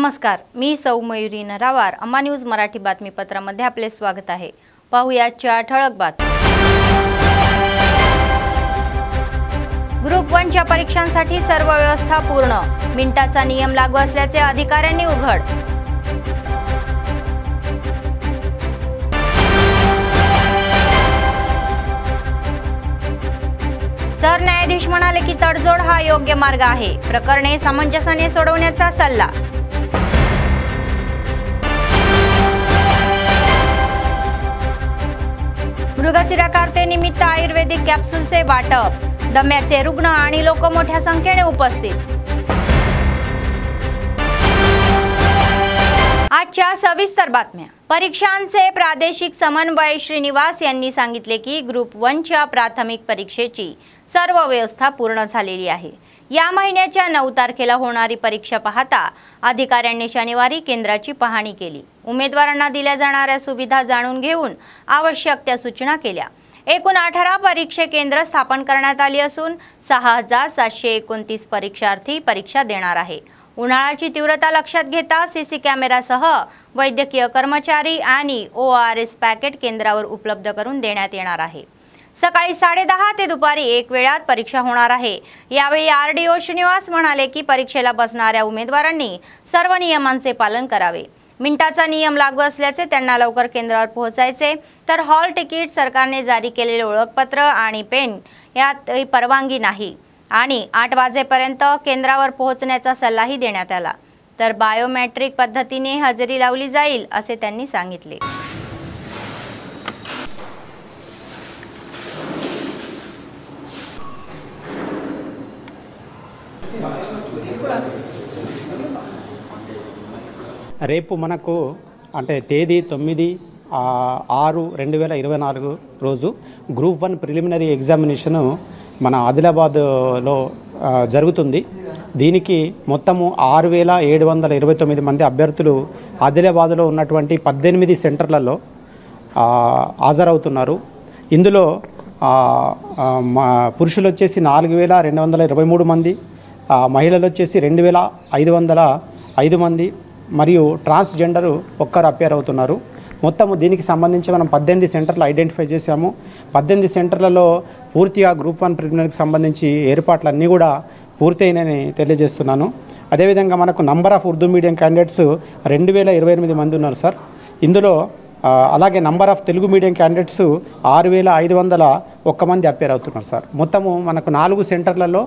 नमस्कार, मी सौ मयुरी नरावार. अम्मा न्यूज मराठी बातमीपत्रामध्ये आपले स्वागत आहे. पाहूयाच्या ठळक बातम्या. ग्रुप 1 च्या परीक्षांसाठी सर्व व्यवस्था पूर्ण. मिनिटाचा नियम लागू असल्याचे अधिकाऱ्यांनी उघड. सरन्यायाधीश म्हणाले की तडजोड हा योग्य मार्ग आहे. प्रकरणे सामंजस्याने सोडवण्याचा सल्ला. मृगशिरा कार्तेनिमित्त आयुर्वेदिक कॅप्सूलचे वाटप. दम्याचे रुग्ण आणि लोक मोठ्या संख्येने उपस्थित. आजच्या सविस्तर बातम्या. परीक्षांचे प्रादेशिक समन्वय श्रीनिवास यांनी सांगितले की ग्रुप 1 च्या प्राथमिक परीक्षेची सर्व व्यवस्था पूर्ण झालेली आहे. या महिन्याच्या 9 तारखेला होणारी परीक्षा पाहता अधिकाऱ्यांनी शनिवारी केंद्राची पाहणी केली. उमेदवारांना दिल्या जाणाऱ्या सुविधा जाणून घेऊन आवश्यक त्या सूचना केल्या. एकूण 18 परीक्षा केंद्र स्थापन करण्यात आली असून 6729 परीक्षार्थी परीक्षा देणार आहे. उन्हाळ्याची तीव्रता लक्षात घेता सीसी कॅमेरासह वैद्यकीय कर्मचारी आणि ORS पॅकेट केंद्रावर उपलब्ध करून देण्यात येणार आहे. सकाळी 10:30 ते दुपारी 1 वेळात परीक्षा होणार आहे. यावेळी RDO श्रीनिवास म्हणाले की परीक्षेला बसणाऱ्या उमेदवारांनी सर्व नियमांचे पालन करावे. मिनिटाचा नियम लागू असल्याचे त्यांना लवकर केंद्रावर पोहोचायचे तर हॉल तिकीट, सरकारने जारी केलेले ओळखपत्र आणि पेन यात परवानगी नाही आणि 8 वाजेपर्यंत केंद्रावर पोहोचण्याचा सल्लाही देण्यात आला. तर बायोमेट्रिक पद्धतीने हजेरी लावली जाईल असे त्यांनी सांगितले. రేపు మనకు అంటే తేదీ 9/6/2024 రోజు గ్రూప్ 1 ప్రిలిమినరీ ఎగ్జామినేషన్ మన ఆదిలాబాద్లో జరుగుతుంది. దీనికి మొత్తము 6729 మంది అభ్యర్థులు ఆదిలాబాద్లో ఉన్నటువంటి 18 సెంటర్లలో హాజరవుతున్నారు. ఇందులో పురుషులు వచ్చేసి 4223 మంది, మహిళలు వచ్చేసి 2505 మంది మరియు ట్రాన్స్జెండర్ ఒక్కరు అపేర్ అవుతున్నారు. మొత్తము దీనికి సంబంధించి మనం 18 సెంటర్లు ఐడెంటిఫై చేశాము. 18 సెంటర్లలో పూర్తిగా గ్రూప్ 1 ప్రిలిమినరీకి సంబంధించి ఏర్పాట్లన్నీ కూడా పూర్తయినని తెలియజేస్తున్నాను. అదేవిధంగా మనకు number of Urdu medium candidates 2028 మంది ఉన్నారు సార్. ఇందులో అలాగే number of Telugu medium candidates 6501 మంది అపేర్ అవుతున్నారు సార్. మొత్తము మనకు 4 సెంటర్లలో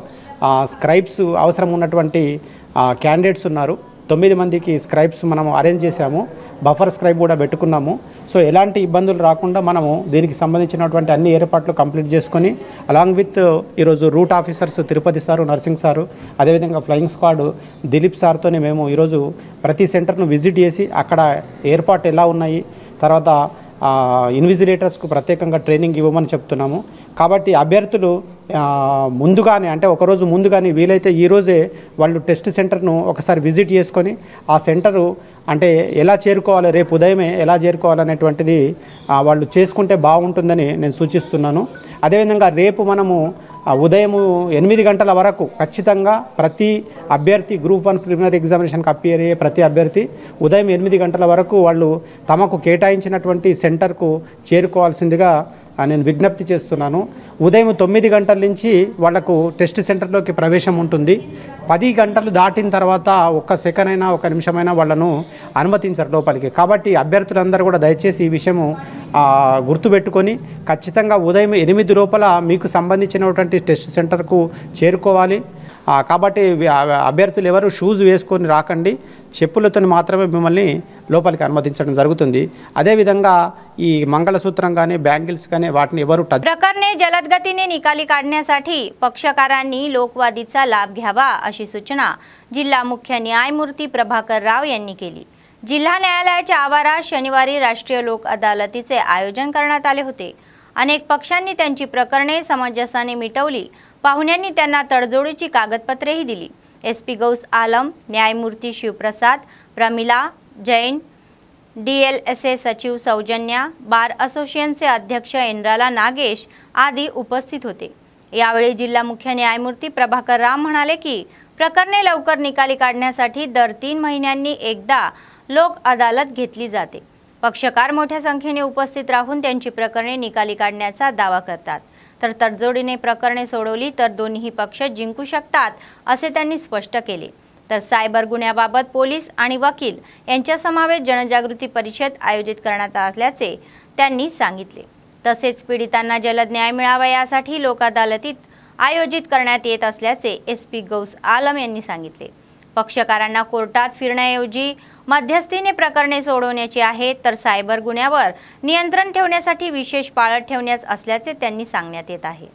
స్క్రైబ్స్ అవసరం ఉన్నటువంటి క్యాండిడేట్స్ ఉన్నారు. 9 మందికి స్క్రైబ్స్ మనము అరేంజ్ చేశాము. బఫర్ స్క్రైబ్ కూడా పెట్టుకున్నాము. సో ఎలాంటి ఇబ్బందులు రాకుండా మనము దీనికి సంబంధించినటువంటి అన్ని ఏర్పాట్లు కంప్లీట్ చేసుకొని అలాంగ్ విత్ ఈరోజు route officers Tirupati sir, Narsing sir, అదేవిధంగా ఫ్లయింగ్ స్క్వాడ్ దిలీప్ సార్తోనే మేము ఈరోజు ప్రతి సెంటర్ను విజిట్ చేసి అక్కడ ఏర్పాటు ఎలా ఉన్నాయి, తర్వాత ఇన్విజిలేటర్స్కు ప్రత్యేకంగా ట్రైనింగ్ ఇవ్వమని చెప్తున్నాము. కాబట్టి అభ్యర్థులు ముందుగానే అంటే ఒకరోజు ముందుగానే వీలైతే ఈరోజే వాళ్ళు టెస్ట్ సెంటర్ను ఒకసారి విజిట్ చేసుకొని ఆ సెంటరు అంటే ఎలా చేరుకోవాలి, రేపు ఉదయమే ఎలా చేరుకోవాలనేటువంటిది వాళ్ళు చేసుకుంటే బాగుంటుందని నేను సూచిస్తున్నాను. అదేవిధంగా రేపు మనము ఉదయం 8 గంటల వరకు ఖచ్చితంగా ప్రతి అభ్యర్థి గ్రూప్ 1 ప్రిలిమినరీ ఎగ్జామినేషన్కి అపియర్ అయ్యే ప్రతి అభ్యర్థి ఉదయం 8 గంటల వరకు వాళ్ళు తమకు కేటాయించినటువంటి సెంటర్కు చేరుకోవాల్సిందిగా నేను విజ్ఞప్తి చేస్తున్నాను. ఉదయం 9 గంటల నుంచి వాళ్లకు టెస్ట్ సెంటర్లోకి ప్రవేశం ఉంటుంది. 10 గంటలు దాటిన తర్వాత ఒక్క సెకండ్ అయినా, ఒక నిమిషమైనా వాళ్ళను అనుమతించరు లోపలికి. కాబట్టి అభ్యర్థులందరూ కూడా దయచేసి ఈ విషయము గుర్తుపెట్టుకొని ఖచ్చితంగా ఉదయం 8 లోపల మీకు సంబంధించినటువంటి టెస్ట్ సెంటర్కు చేరుకోవాలి. కాబట్టి అభ్యర్థులు ఎవరు షూస్ వేసుకొని राकंडी, చెప్పులతో మాత్రమే మిమ్మల్ని లోపలికి అనుమతించడం జరుగుతుంది. అదే విధంగా ఈ మంగళసూత్రం గాని, బ్యాంగిల్స్ గాని వాటిని ఎవరు प्रकरणे जलद गतीने निकाली काढण्यासाठी पक्षकारांनी लोकवादीचा लाभ घ्यावा अशी सूचना जिल्हा मुख्य न्यायमूर्ती प्रभाकर राव यांनी केली. जिल्हा न्यायालयाच्या आवारात शनिवारी राष्ट्रीय लोक अदालतीचे आयोजन करण्यात आले होते. अनेक पक्षांनी त्यांची प्रकरणे समंजसाने मिटवली. पाहुण्यांनी त्यांना तडजोडीची कागदपत्रेही दिली. SP गौस आलम, न्यायमूर्ती शिवप्रसाद, प्रमिला जैन, DLSA सचिव सौजन्या, बार असोसिएशनचे अध्यक्ष इंद्राला नागेश आदी उपस्थित होते. यावेळी जिल्हा मुख्य न्यायमूर्ती प्रभाकर राव म्हणाले की प्रकरणे लवकर निकाली काढण्यासाठी दर 3 महिन्यांनी एकदा लोक अदालत घेतली जाते। पक्षकार मोठ्या संख्येने उपस्थित राहून त्यांची प्रकरणे निकाली काढण्याचा दावा करतात। तर तडजोडीने प्रकरणे सोडवली तर दोन्ही पक्ष जिंकू शकतात असे त्यांनी स्पष्ट केले। तर सायबर गुन्ह्याबाबत पोलीस आणि वकील यांच्या समावेत जनजागृती परिषद आयोजित करण्यात असल्याचे त्यांनी सांगितले। तसेच पीडितांना जलद न्याय मिळावा यासाठी लोक अदालतीत आयोजित करण्यात येत असल्याचे SP गौस आलम यांनी सांगितले। पक्षकारांना कोर्टात फिरण्याऐवजी मध्यस्थीने प्रकरणे सोडवण्याची आहेत, तर सायबर गुन्ह्यावर नियंत्रण ठेवण्यासाठी विशेष पाळत ठेवण्यास असल्याचे त्यांनी सांगण्यात येत आहे।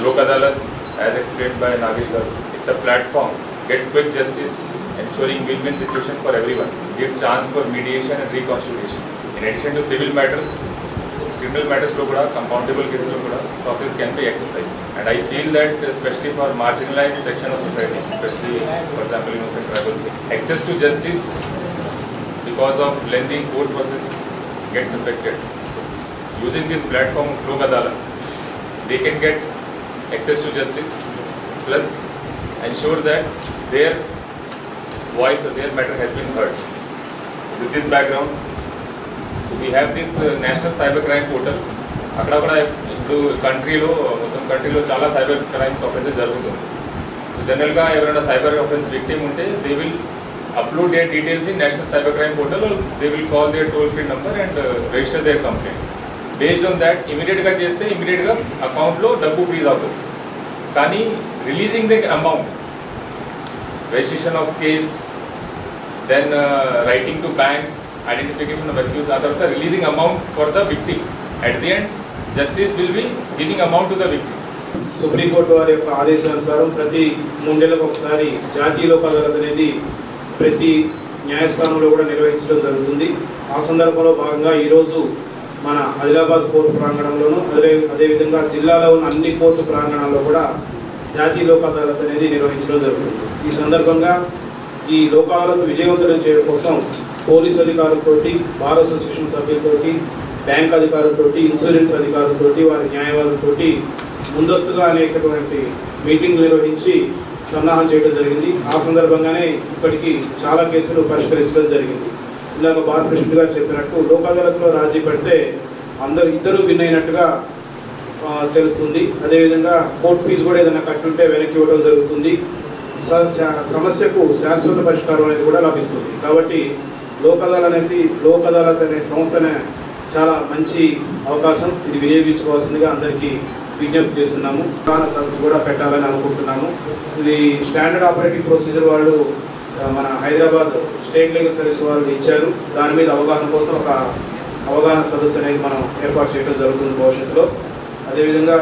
लोक अदालत as explained by Nagesh Garu, it's a platform, get quick justice, ensuring win-win situation for everyone, give chance for mediation and reconciliation. In addition to civil matters, criminal matters lo kuda, compoundable cases lo kuda, process can be exercised. And I feel that especially for marginalized section of society, especially for example innocent tribals, access to justice because of lengthy court process gets affected. Using this platform of Lok Adalat, they can get access to justice plus ensure that their voice or their matter has been heard. So with this background, so we have this national cyber crime portal. అక్కడక్కడ ఇప్పుడు మొత్తం కంట్రీలో చాలా cyber crimes offences జరుగుతుంది. జనరల్గా ఎవరైనా cyber offence victim ఉంటే they will upload their details in national cyber crime portal, or they will call their toll free number and register their complaint. Based on that immediate గా చేస్తే immediate గా account లో డబ్బు freeze అవుతుంది. కానీ releasing the amount, registration of case, then writing to banks, identification of accuse, ఆ తర్వాత releasing amount for the victim. At the end justice will be giving amount to the victim. Supreme court వారి యొక్క ఆదేశానుసారం ప్రతి 3 నెలలకు ఒకసారి జాతీయ లోక్ అదాలత్ అనేది ప్రతి న్యాయస్థానంలో కూడా నిర్వహించడం జరుగుతుంది. ఆ సందర్భంలో భాగంగా ఈరోజు మన ఆదిలాబాద్ కోర్టు ప్రాంగణంలోనూ అదేవిధంగా జిల్లాలో ఉన్న అన్ని కోర్టు ప్రాంగణాల్లో కూడా జాతీయ లోక్ అదాలత్ అనేది నిర్వహించడం జరుగుతుంది. ఈ సందర్భంగా ఈ లోక్ అదాలత్ విజయవంతం చేయడం కోసం పోలీస్ అధికారులతోటి, బార్ అసోసియేషన్ సభ్యులతోటి, బ్యాంక్ అధికారులతోటి, ఇన్సూరెన్స్ అధికారులతోటి, వారి న్యాయవాదులతోటి ముందస్తుగా అనేకటువంటి మీటింగ్లు నిర్వహించి సన్నాహం చేయడం జరిగింది. ఆ సందర్భంగానే ఇప్పటికీ చాలా కేసులు పరిష్కరించడం జరిగింది. ఇందాక బార్ ప్రెసిడెంట్ గారు చెప్పినట్టు లోక్ అదాలత్లో రాజీ పడితే ఇద్దరు విన్ అయినట్టుగా తెలుస్తుంది. అదేవిధంగా కోర్టు ఫీజు కూడా ఏదైనా కట్టుంటే వెనక్కి ఇవ్వడం జరుగుతుంది. సమస్యకు శాశ్వత పరిష్కారం అనేది కూడా లభిస్తుంది. కాబట్టి లోక్ అదాలత్ అనే సంస్థనే చాలా మంచి అవకాశం. ఇది వినియోగించుకోవాల్సిందిగా అందరికీ విజ్ఞప్తి చేస్తున్నాము. ప్రధాన సదస్సు కూడా పెట్టాలని అనుకుంటున్నాము. ఇది స్టాండర్డ్ ఆపరేటింగ్ ప్రొసీజర్ వాళ్ళు మన హైదరాబాద్ స్టేట్ లీగల్ సర్వీస్ వాళ్ళు ఇచ్చారు. దాని మీద అవగాహన కోసం ఒక అవగాహన సదస్సు అనేది మనం ఏర్పాటు చేయడం జరుగుతుంది భవిష్యత్తులో. అదేవిధంగా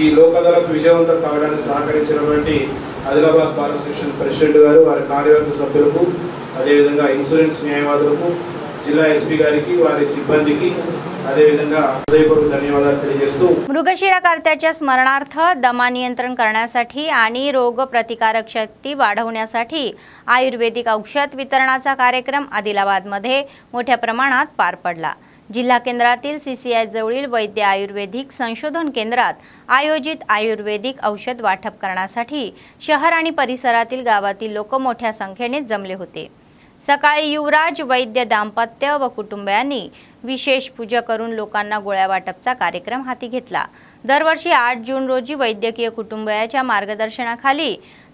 ఈ లోక్ అదాలత్ విజయవంతం కావడానికి సహకరించినటువంటి ఆదిలాబాద్ బార్ అసోసియేషన్ ప్రెసిడెంట్ గారు, వారి కార్యవర్గ సభ్యులకు, అదేవిధంగా ఇన్సూరెన్స్ न्यायवादुలకు, जिल्हा SP గారికి, వారి సిబ్బందికి अदेविधंगा हृदयपूर्वक धन्यवाद తెలియజేస్తూ मृगशिरा कार्त्याच्या स्मरणार्थ दमा नियंत्रण करण्यासाठी आणि रोग प्रतिकारक शक्ती वाढवण्यासाठी आयुर्वेदिक औषध वितरणाचा कार्यक्रम आदिलाबादमध्ये मोठ्या प्रमाणात पार पडला। जिल्हा केंद्रातील CCI जवळील वैद्य आयुर्वेदिक संशोधन केंद्रात आयोजित आयुर्वेदिक औषध वाटप करण्यासाठी शहर आणि परिसरातील गावातील लोक मोठ्या संख्येने जमले होते। सकाळी युवराज वैद्य दाम्पत्य व कुटुंबियांनी विशेष पूजा करून लोकांना गोळ्या वाटपचा कार्यक्रम हाती घेतला। दरवर्षी 8 जून रोजी वैद्यकीय कुटुंबियाच्या मार्गदर्शनाखाली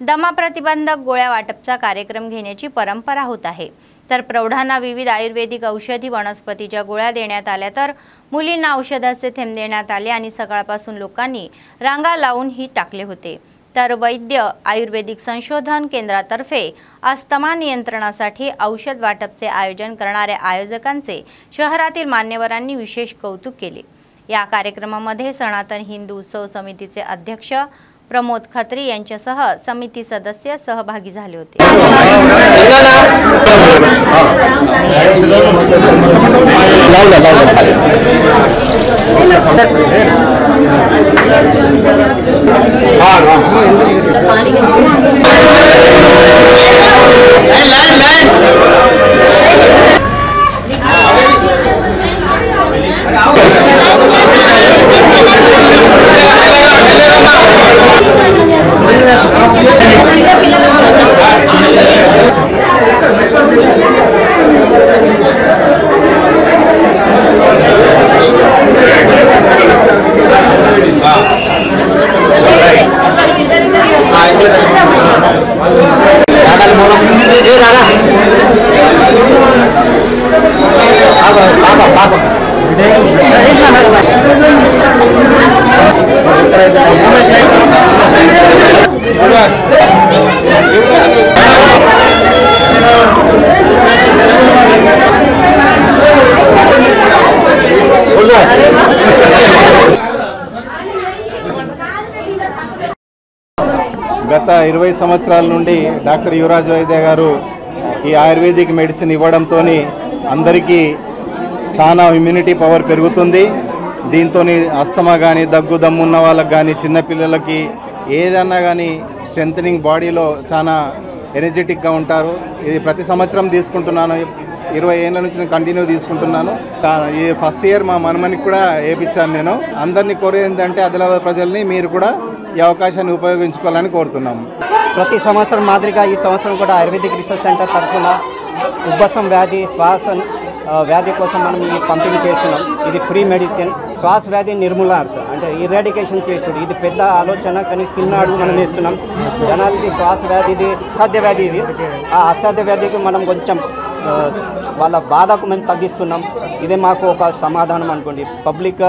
दमा प्रतिबंधक गोळ्या वाटपचा कार्यक्रम घेण्याची परंपरा होत आहे। तर प्रौढांना विविध आयुर्वेदिक औषधी वनस्पतीच्या गोळ्या देण्यात आल्या, तर मुलींना औषधाचे थेंब देण्यात आले आणि सकाळपासून लोकांनी रांगा लावून ही टाकले होते। तर वैद्य आयुर्वेदिक संशोधन केंद्रातर्फे अस्थमा नियंत्रणासाठी औषध वाटपचे आयोजन करणाऱ्या आयोजकांचे शहरातील मान्यवरांनी विशेष कौतुक केले। या कार्यक्रमामध्ये सनातन हिंदू उत्सव समितीचे अध्यक्ष प्रमोद खत्री यांच्यासह समिती सदस्य सहभागी झाले होते। గత 20 సంవత్సరాల నుండి డాక్టర్ యువరాజ్ వైద్య గారు ఈ ఆయుర్వేదిక్ మెడిసిన్ ఇవ్వడంతో అందరికీ చాలా ఇమ్యూనిటీ పవర్ పెరుగుతుంది. దీంతో అస్తమా కానీ దగ్గు దమ్ము ఉన్న వాళ్ళకి కానీ చిన్నపిల్లలకి ఏదన్నా కానీ స్ట్రెంథనింగ్ బాడీలో చాలా ఎనర్జెటిక్గా ఉంటారు. ఇది ప్రతి సంవత్సరం తీసుకుంటున్నాను, 20 ఏళ్ళ నుంచి నేను కంటిన్యూ తీసుకుంటున్నాను. ఈ ఫస్ట్ ఇయర్ మా మనమనికి కూడా వేయించాను. నేను అందరినీ కోరేది అంటే ఆదిలాబాద్ ప్రజల్ని మీరు కూడా ఈ అవకాశాన్ని ఉపయోగించుకోవాలని కోరుతున్నాము. ప్రతి సంవత్సరం మాదిరిగా ఈ సంవత్సరం కూడా ఆయుర్వేదిక్ రీసెర్చ్ సెంటర్ తరఫున ఉబ్బసం వ్యాధి, శ్వాస వ్యాధి కోసం మనం ఈ పంపిణీ చేస్తున్నాం. ఇది ఫ్రీ మెడిసిన్. శ్వాస వ్యాధి నిర్మూలనార్థం అంటే ఇరాడికేషన్ చేసుడు. ఇది పెద్ద ఆలోచన, కానీ చిన్న అడుగు మనం వేస్తున్నాం. జనాలకి శ్వాస వ్యాధి ఇది అసాధ్య వ్యాధి. ఇది ఆ అసాధ్య వ్యాధికి మనం కొంచెం వాళ్ళ బాధకు మేము తగ్గిస్తున్నాం. ఇదే మాకు ఒక సమాధానం అనుకోండి. పబ్లిక్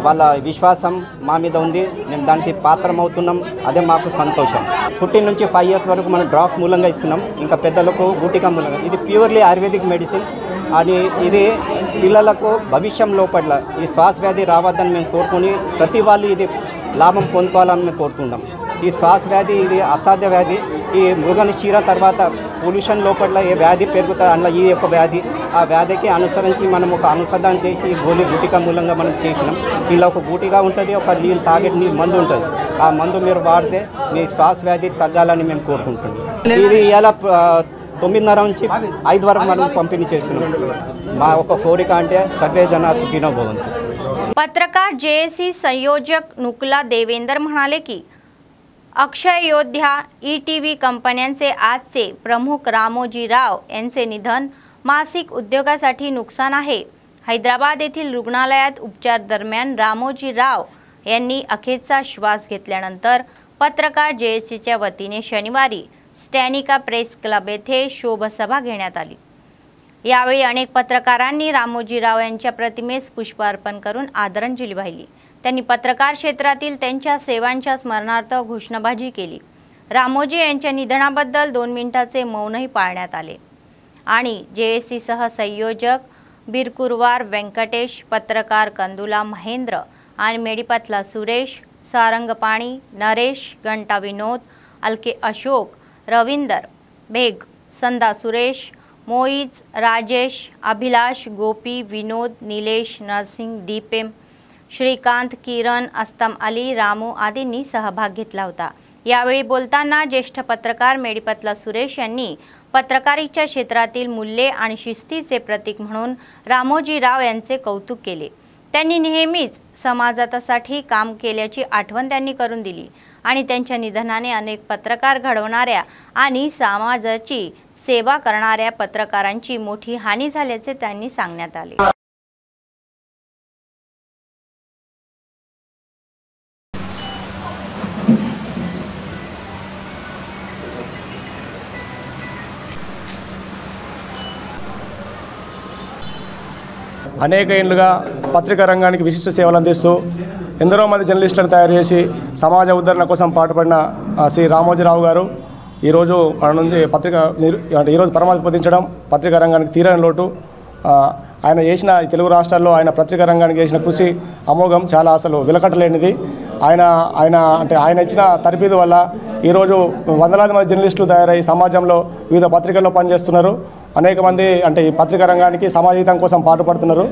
వాళ్ళ విశ్వాసం మా మీద ఉంది, మేము దానికి పాత్రం అవుతున్నాం. అదే మాకు సంతోషం. పుట్టిన నుంచి 5 years వరకు మనం డ్రాప్ మూలంగా ఇస్తున్నాం, ఇంకా పెద్దలకు గుటిక మూలంగా. ఇది ప్యూర్లీ ఆయుర్వేదిక్ మెడిసిన్ అని ఇది పిల్లలకు భవిష్యం లోపల ఈ శ్వాస వ్యాధి రావద్దని మేము కోరుకుని ప్రతి వాళ్ళు ఇది లాభం పొందుకోవాలని మేము కోరుతున్నాం. ఈ శ్వాస వ్యాధి ఇది అసాధ్య వ్యాధి. ఈ మృగనిశీర తర్వాత పొల్యూషన్ లోపల ఏ వ్యాధి పెరుగుతుంది అందులో ఈ యొక్క వ్యాధి. ఆ వ్యాధికి అనుసరించి మనం ఒక అనుసంధానం చేసి గోలి గుటిక మూలంగా మనం చేసినాం. ఇలా ఒక గూటిగా ఉంటుంది, ఒక నీళ్ళు తాగే మందు ఉంటుంది. ఆ మందు మీరు వాడితే మీ శ్వాస వ్యాధి తగ్గాలని మేము కోరుకుంటున్నాం. ఇది ఇలా 9:30 నుంచి 5 వరకు మనం పంపిణీ చేస్తున్నాం. మా ఒక కోరిక అంటే సర్వే जन सुखिनो भवन्तु. पत्रकार जेएसी संयोजक नुकला देवेंद्र म्हणाले की अक्षय योद्धा ईटीव्ही कंपन्यांचे आजचे प्रमुख रामोजी राव यांचे निधन मासिक उद्योगासाठी नुकसान आहे. हैदराबाद येथील रुग्णालयात उपचार दरम्यान रामोजी राव यांनी अखेरचा श्वास घेतल्यानंतर पत्रकार जेएसीच्या वतीने शनिवारी स्टॅनिका प्रेस क्लब येथे शोभसभा घेण्यात आली. यावेळी अनेक पत्रकारांनी रामोजीराव यांच्या प्रतिमेस पुष्प अर्पण करून आदरांजली वाहिली. त्यांनी पत्रकार क्षेत्रातील त्यांच्या सेवांच्या स्मरणार्थ घोषणाबाजी केली. रामोजी यांच्या निधनाबद्दल 2 मिनिटाचे मौनही पाळण्यात आले. आणि जेएसी सह संयोजक बिरकुरवार व्यंकटेश, पत्रकार कंदुला महेंद्र आणि मेडीपतला सुरेश, सारंगपाणी नरेश, घंटा विनोद, अलके अशोक, रविंदर बेग, संदा सुरेश, मोईज, राजेश, अभिलाष, गोपी, विनोद, नीलेश, नरसिंग, दीपेम, श्रीकांत, किरण, अस्तम अली, रामू आदींनी सहभाग घेतला होता. यावेळी बोलताना ज्येष्ठ पत्रकार मेडीपतला सुरेश यांनी पत्रकारीच्या क्षेत्रातील मूल्ये आणि शिस्तीचे प्रतीक म्हणून रामोजीराव यांचे कौतुक केले. त्यांनी नेहमीच समाजासाठी काम केल्याची आठवण त्यांनी करून दिली आणि त्यांच्या निधनाने अनेक पत्रकार घडवणाऱ्या आणि समाजाची सेवा करणाऱ्या पत्रकारांची मोठी हानी झाल्याचे त्यांनी सांगण्यात आले. అనేక ఏళ్లుగా పత్రికా రంగానికి విశిష్ట సేవలు అందిస్తూ ఎందరో మంది జర్నలిస్టులను తయారు చేసి సమాజ ఉద్ధరణ కోసం పాటుపడిన శ్రీ రామోజీరావు గారు ఈరోజు మన నుండి ఈరోజు పరమాత్మ పొందించడం పత్రికా రంగానికి తీరని లోటు. ఆయన చేసిన తెలుగు రాష్ట్రాల్లో ఆయన పత్రికా రంగానికి చేసిన కృషి అమోఘం, చాలా అసలు వెలకట్టలేనిది. ఆయన ఇచ్చిన తరబీదు వల్ల ఈరోజు వందలాది మంది జర్నలిస్టులు తయారై సమాజంలో వివిధ పత్రికల్లో పనిచేస్తున్నారు. అనేక మంది ఈ పత్రికా రంగానికి సమాజహితం కోసం పాటుపడుతున్నారు.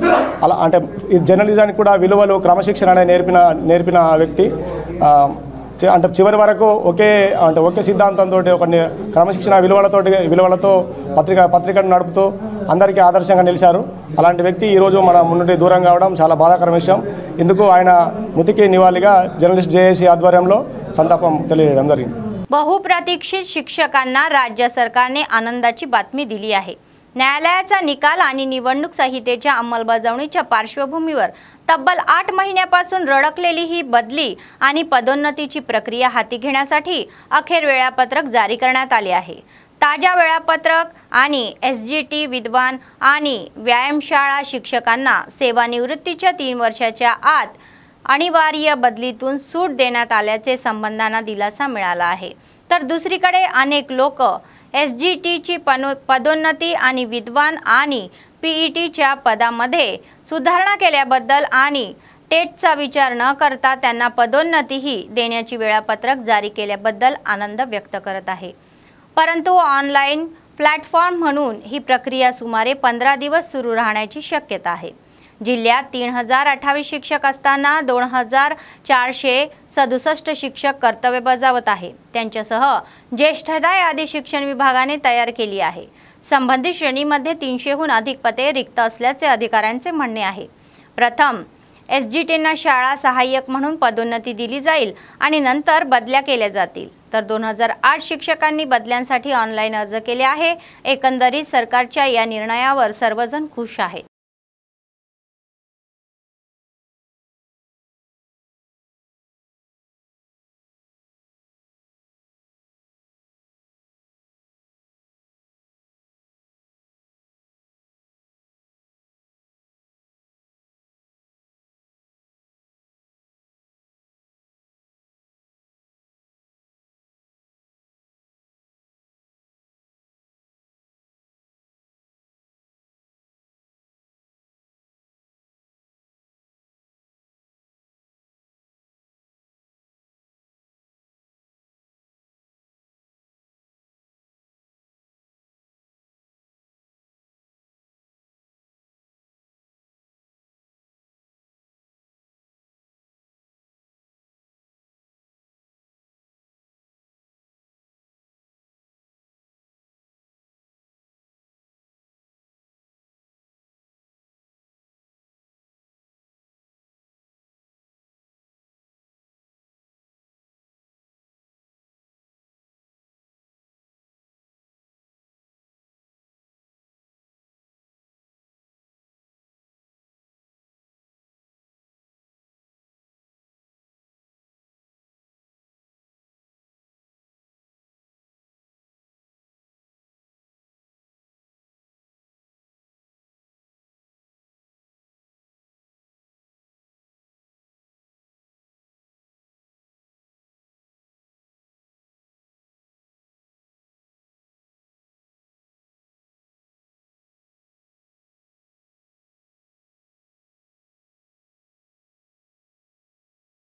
అలా ఈ జర్నలిజానికి కూడా విలువలు క్రమశిక్షణ అనేది నేర్పిన వ్యక్తి. చివరి వరకు ఒకే సిద్ధాంతంతో ఒక క్రమశిక్షణ విలువలతో పత్రికను నడుపుతూ అందరికీ ఆదర్శంగా నిలిచారు. అలాంటి వ్యక్తి ఈరోజు మన ముందు దూరం కావడం చాలా బాధాకర విషయం. ఇందుకు ఆయన మృతికి నివాళిగా జర్నలిస్ట్ जेएसी आध्वर्యంలో సంతాపం తెలియజేయడం జరిగింది. बहुप्रतीक्षित शिक्षकांना राज्य सरकारने आनंदाची बातमी दिली आहे. न्यायालयाचा निकाल आणि निवडणूक संहितेच्या अंमलबजावणीच्या पार्श्वभूमीवर तब्बल 8 महिन्यापासून रडकलेली ही बदली आणि पदोन्नतीची प्रक्रिया हाती घेण्यासाठी अखेर वेळापत्रक जारी करण्यात आले आहे. ताजा वेळापत्रक आणि एसजीटी विद्वान आणि व्यायामशाळा शिक्षकांना सेवानिवृत्तीच्या 3 वर्षाच्या आत अनिवार्य बदलीतून सूट देण्यात आल्याचे संबंधांना दिलासा मिळाला आहे. तर दुसरीकडे अनेक लोक एसजीटीची पदोन्नती आणि विद्वान आणि पीईटीच्या पदामध्ये सुधारणा केल्याबद्दल आणि टेटचा विचार न करता त्यांना पदोन्नतीही देण्याची वेळापत्रक जारी केल्याबद्दल आनंद व्यक्त करत आहे. परंतु ऑनलाईन प्लॅटफॉर्म म्हणून ही प्रक्रिया सुमारे 15 दिवस सुरू राहण्याची शक्यता आहे. जिल्ह्यात 3028 शिक्षक असताना 2467 शिक्षक कर्तव्य बजावत आहेत. त्यांच्यासह ज्येष्ठता यादी शिक्षण विभागाने तयार केली आहे. संबंधित श्रेणीमध्ये 300हून अधिक पदे रिक्त असल्याचे अधिकाऱ्यांचे म्हणणे आहे. प्रथम SGTंना शाळा सहाय्यक म्हणून पदोन्नती दिली जाईल आणि नंतर बदल्या केल्या जातील. तर 2008 शिक्षकांनी बदल्यांसाठी ऑनलाईन अर्ज केले आहे. एकंदरीत सरकारच्या या निर्णयावर सर्वजण खुश आहेत.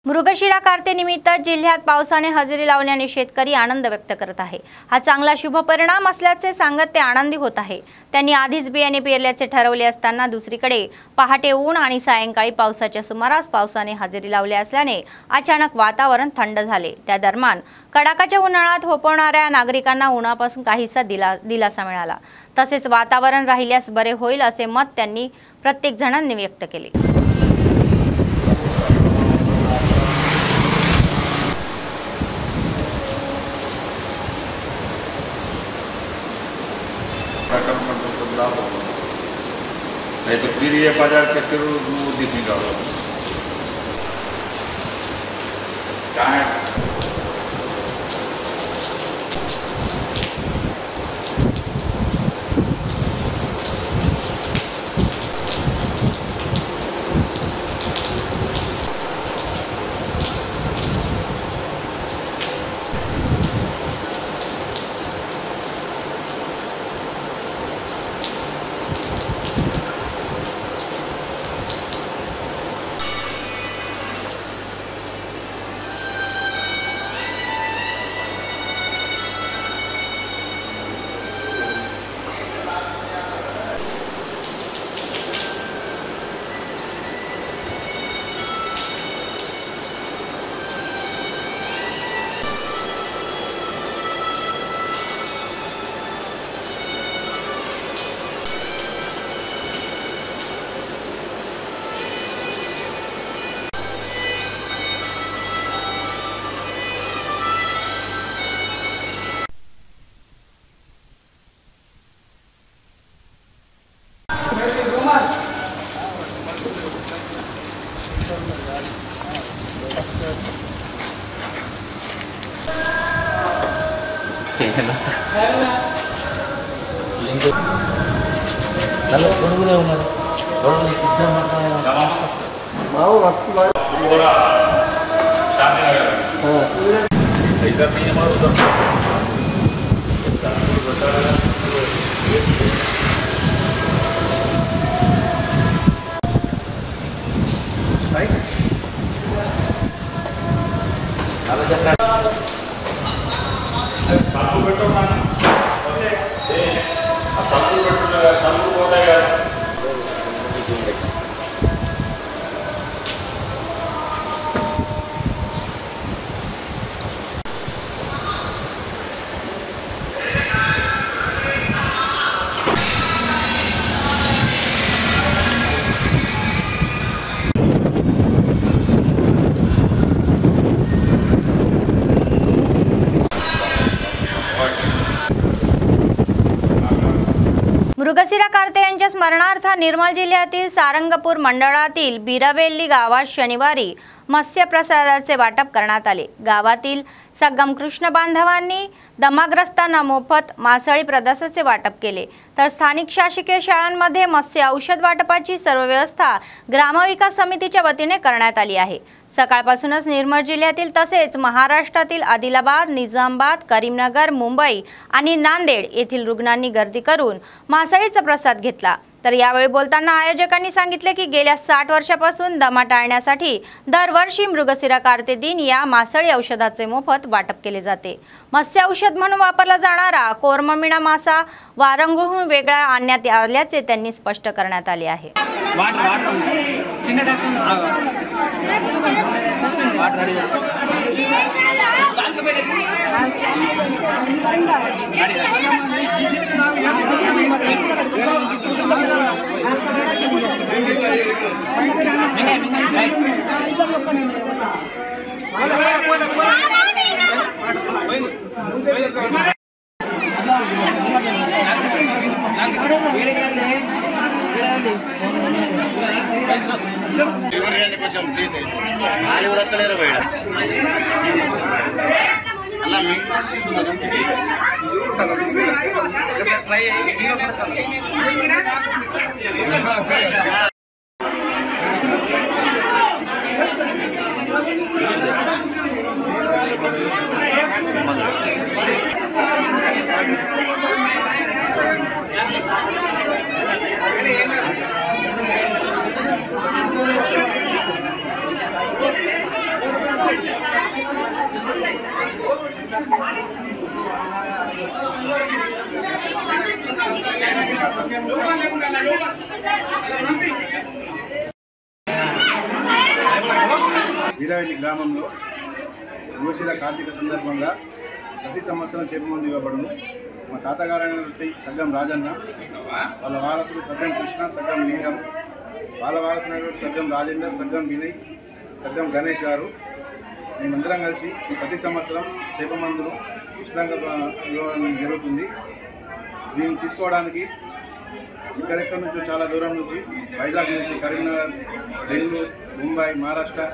मृगशिरा कार्तेनिमित्त जिल्ह्यात पावसाने हजेरी लावल्याने शेतकरी आनंद व्यक्त करत आहे. हा चांगला शुभ परिणाम असल्याचे सांगत ते आनंदी होत आहे. त्यांनी आधीच बियाणे पेरल्याचे ठरवले असताना दुसरीकडे पहाटे ऊन आणि सायंकाळी पावसाच्या सुमारास पावसाने हजेरी लावली असल्याने अचानक वातावरण थंड झाले. त्या दरम्यान कडाकाच्या उन्हाळ्यात होपवणाऱ्या नागरिकांना उन्हापासून काहीसा दिलासा मिळाला. तसेच वातावरण राहिल्यास बरे होईल असे मत त्यांनी प्रत्येक जणांनी व्यक्त केले. नहीं तो फिर ये बाजार के फिर दिखेगा क्या है Right? मृगशिरा कारते यांच्या स्मरणार्थ निर्मल जिल्ह्यातील सारंगपूर मंडळातील बिरवेल्ली गावात शनिवारी मत्स्य प्रसादाचे वाटप करण्यात आले। गावातील सगम कृष्ण बांधवांनी दमाग्रस्तांना मोफत मासळी प्रदासाचे वाटप केले, तर स्थानिक शासकीय शाळांमध्ये मत्स्य औषध वाटपाची सर्व व्यवस्था ग्रामविकास समितीच्या वतीने करण्यात आली आहे। सकाळपासूनच निर्मल जिल्ह्यातील तसेच महाराष्ट्रातील आदिलाबाद, निजामाबाद, करीमनगर, मुंबई आणि नांदेड येथील रुग्णांनी गर्दी करून मासळीचा प्रसाद घेतला। तर यावेळी बोलताना आयोजकांनी सांगितले की गेल्या 60 वर्षापासून दमा टाळण्यासाठी दरवर्षी मृगशिरा कारते दिन या मासळी औषधाचे मोफत वाटप केले जाते। मत्स्य औषध म्हणून वापरला जाणारा कोरममिणा मासा वारंगहून वेगळा आणण्यात आल्याचे त्यांनी स्पष्ट करण्यात आले आहे। వీరవెల్లి గ్రామంలో మృగశిర కార్తీక సందర్భంగా ప్రతి సంవత్సరం చేప మందు ఇవ్వబడును। మా తాతగారైనటువంటి సగ్గం రాజన్న, వాళ్ళ వారసుడు సగ్గం కృష్ణ, సగ్గం లింగం, వాళ్ళ వారసునైనటువంటి సగ్గం రాజేందర్, సగ్గం వినయ్, సగ్గం గణేష్ గారు మేమందరం కలిసి ప్రతి సంవత్సరం చేప మందును ఉచితంగా ఇవ్వడం జరుగుతుంది। దీన్ని తీసుకోవడానికి ఇక్కడెక్కడి నుంచో చాలా దూరం నుంచి, వైజాగ్ నుంచి, కరీంనగర్, బెంగళూరు, ముంబై, మహారాష్ట్ర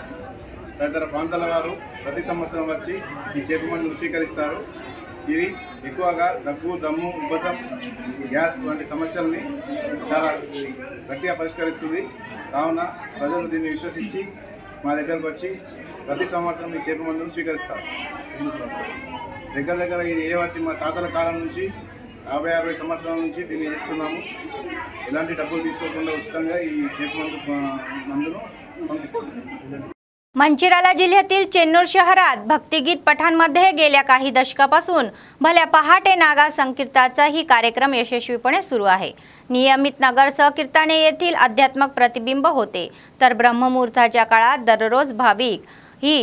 తదితర ప్రాంతాల వారు ప్రతి సంవత్సరం వచ్చి ఈ చేప మందును స్వీకరిస్తారు। ఇవి ఎక్కువగా దగ్గు, దమ్ము, ఉబ్బసం, గ్యాస్ వంటి సమస్యల్ని చాలా గట్టిగా పరిష్కరిస్తుంది। కావున ప్రజలు దీన్ని విశ్వసించి మా దగ్గరకు వచ్చి ప్రతి సంవత్సరం ఈ చేప మందును స్వీకరిస్తారు। దగ్గర ఇది మా తాతల కాలం నుంచి 50-60 సంవత్సరాల నుంచి దీన్ని చేస్తున్నాము। ఎలాంటి డబ్బులు తీసుకోకుండా ఉచితంగా ఈ చేప మందును పంపిస్తున్నాము। मंचिराला जिल्ह्यातील चेन्नूर शहरात भक्तिगीत पठांमध्ये गेल्या काही दशकापासून भल्या पहाटे नागा संकीर्तनाचाही कार्यक्रम यशस्वीपणे सुरू आहे। नियमित नगर संकीर्तने येथील आध्यात्मिक प्रतिबिंब होते, तर ब्रह्ममुहूर्ताच्या काळात दररोज भाविक ही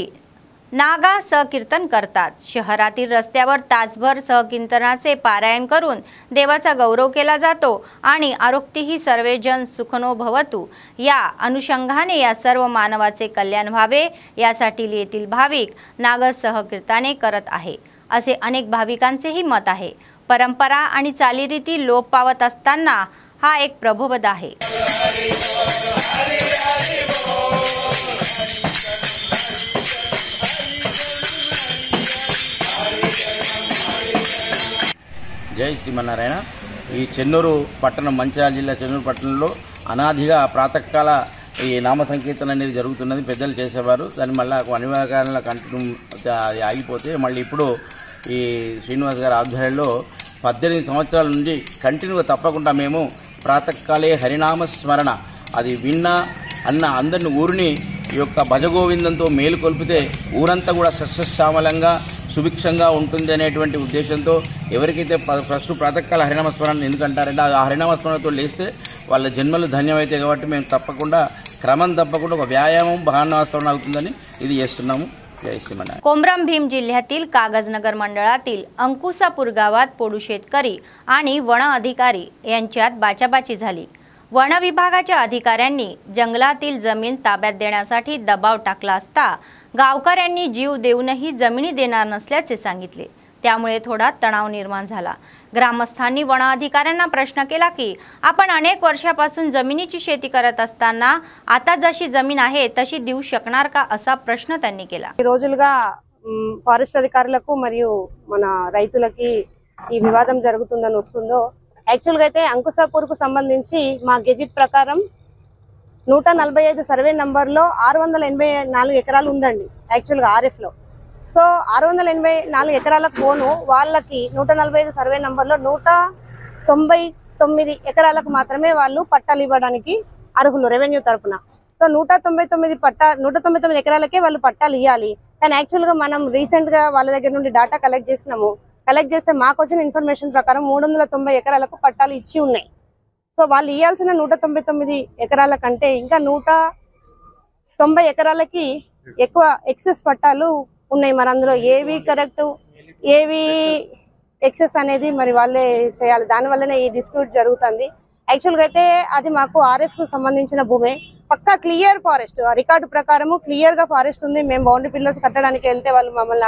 नागा सहकीर्तन करतात। शहरातील रस्त्यावर तासभर सहकीर्तनाचे पारायण करून देवाचा गौरव केला जातो आणि आरोग्यही सर्वजन सुखनो भवतु या अनुषंगाने या सर्व मानवाचे कल्याण व्हावे यासाठी येथील भाविक नाग सहकीर्तने करत आहे, असे अनेक भाविकांचेही मत आहे। परंपरा आणि चालीरीती लोप पावत असताना हा एक प्रबोध आहे। జై శ్రీమన్నారాయణ। ఈ చెన్నూరు పట్టణం, మంచిర్యాల జిల్లా చెన్నూరు పట్టణంలో అనాదిగా ప్రాతకాల ఈ నామ సంకీర్తన అనేది జరుగుతున్నది, పెద్దలు చేసేవారు। దాని మళ్ళీ అనివార్య కంటిన్యూ అది ఆగిపోతే మళ్ళీ ఇప్పుడు ఈ శ్రీనివాస్ గారి ఆధ్వర్యంలో 18 సంవత్సరాల నుండి కంటిన్యూగా తప్పకుండా మేము ప్రాతకాలే హరినామ స్మరణ అది విన్నా అన్న అందరిని ఊరిని ఈ యొక్క భజగోవిందంతో మేలుకొల్పితే ఊరంతా కూడా సస్యశ్యామలంగా సుభిక్షంగా ఉంటుంది అనేటువంటి ఉద్దేశంతో ఎవరికైతే ఫస్ట్ ప్రాతకాల హరినామస్మరణ ఎందుకంటారంటే ఆ హరినామస్మరణతో లేస్తే వాళ్ళ జన్మలు ధన్యమైతాయి కాబట్టి మేము తప్పకుండా క్రమం తప్పకుండా ఒక వ్యాయామం భావనాస్మరణ అవుతుందని ఇది చేస్తున్నాము। कोमरम भीम जिल्ह्यातील कागजनगर मंडळातील अंकुसापूर गावात पोडू शेतकरी आणि वन अधिकारी यांच्यात बाचाबाची झाली। वन विभागाच्या अधिकाऱ्यांनी जंगलातील जमीन ताब्यात देण्यासाठी दबाव टाकला असता गावकऱ्यांनी जीव देऊनही जमिनी देणार नसल्याचे सांगितले, त्यामुळे थोडा तणाव निर्माण झाला। ग्रामस्थांनी वन अधिकाऱ्यांना प्रश्न केला की आपण अनेक वर्षापासून जमिनीची शेती करत असताना आता जशी जमीन आहे तशी देऊ शकणार का असा प्रश्न त्यांनी केला। రోజులుగా ఫారెస్ట్ అధికారులకు మరియు మన రైతులకి ఈ వివాదం జరుగుతుందని వస్తుందో యాక్చువల్ గా అయితే అంకుశాపూర్కు సంబంధించి మా గెజిట్ ప్రకారం 145 సర్వే నంబర్ లో 684 ఎకరాలు ఉందండి యాక్చువల్ గా ఆర్ఎఫ్ లో। సో 684 ఎకరాలకు పోను వాళ్ళకి 145 సర్వే నంబర్ లో 199 ఎకరాలకు మాత్రమే వాళ్ళు పట్టాలు ఇవ్వడానికి అర్హులు రెవెన్యూ తరపున। సో 199 ఎకరాలకే వాళ్ళు పట్టాలు ఇవ్వాలి। కానీ యాక్చువల్ గా మనం రీసెంట్ గా వాళ్ళ దగ్గర నుండి డేటా కలెక్ట్ చేసినాము। కలెక్ట్ చేస్తే మాకు వచ్చిన ఇన్ఫర్మేషన్ ప్రకారం 390 ఎకరాలకు పట్టాలు ఇచ్చి ఉన్నాయి। సో వాళ్ళు ఇవ్వాల్సిన 199 ఎకరాల కంటే ఇంకా 190 ఎకరాలకి ఎక్కువ ఎక్సెస్ పట్టాలు ఉన్నాయి। మరి అందులో ఏవి కరెక్ట్ ఏవి ఎక్సెస్ అనేది మరి వాళ్ళే చేయాలి। దానివల్లనే ఈ డిస్ప్యూట్ జరుగుతుంది। యాక్చువల్ గా అయితే అది మాకు ఆర్ఎఫ్ కు సంబంధించిన భూమే, పక్కా క్లియర్ ఫారెస్ట్ రికార్డు ప్రకారము క్లియర్ గా ఫారెస్ట్ ఉంది। మేము బౌండరీ పిల్లర్స్ కట్టడానికి వెళ్తే వాళ్ళు మమ్మల్ని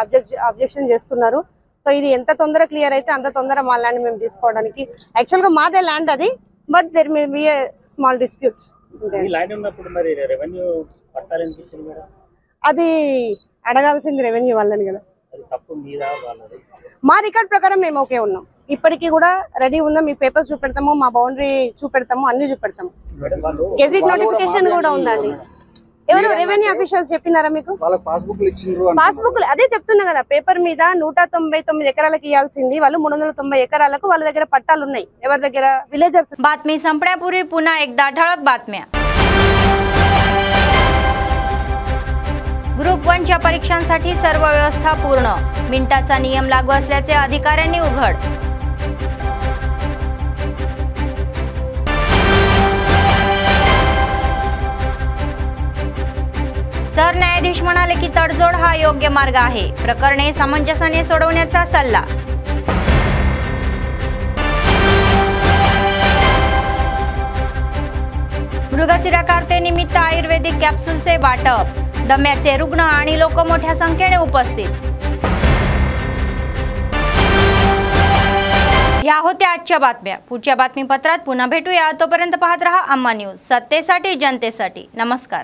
అబ్జెక్షన్ చేస్తున్నారు। సో ఇది ఎంత తొందర క్లియర్ అయితే అంత తొందర మా ల్యాండ్ మేము తీసుకోవడానికి యాక్చువల్ గా మాదే ల్యాండ్ అది, but there may be a small dispute. అది అడగాల్సింది రెవెన్యూ వాళ్ళని కదా। మా రికార్డ్ ప్రకారం మేము ఓకే ఉన్నాం, ఇప్పటికీ కూడా రెడీ ఉందాం। మీ పేపర్స్ చూపెడతాము, మా బౌండరీ చూపెడతాము, అన్ని చూపెడతాము। గెజిట్ నోటిఫికేషన్ కూడా ఉందండి। ఎవరు రెవెన్యూ అఫీషియల్స్ చెప్పినారా మీకు? పాస్బుక్ అదే చెప్తున్నా కదా, పేపర్ మీద 199 ఎకరాలకు ఇవ్వాల్సింది వాళ్ళు 390 एकराలకు వాళ్ళ దగ్గర పట్టాలు ఉన్నాయి। ఎవరి దగ్గర? విలేజర్స్। बातमी संपण्यापूर्वी पुन्हा एकदा ठळक बातम्या। ग्रुप 1च्या परीक्षांसाठी सर्व व्यवस्था पूर्ण, मिनिटाचा नियम लागू असल्याचे अधिकाऱ्यांनी उघड। सरन्यायाधीश म्हणाले की तडजोड हा योग्य मार्ग आहे, प्रकरणे सामंजस्याने सोडवण्याचा सल्ला। मृगशिरा कार्तेनिमित्त आयुर्वेदिक कॅप्सूलचे वाटप, दम्याचे रुग्ण आणि लोक मोठ्या संख्येने उपस्थित। या होत्या आजच्या बातम्या। पुढच्या बातमीपत्रात पुन्हा भेटूया, तोपर्यंत पाहत रहा अम्मा न्यूज, सत्तेसाठी जनतेसाठी। नमस्कार।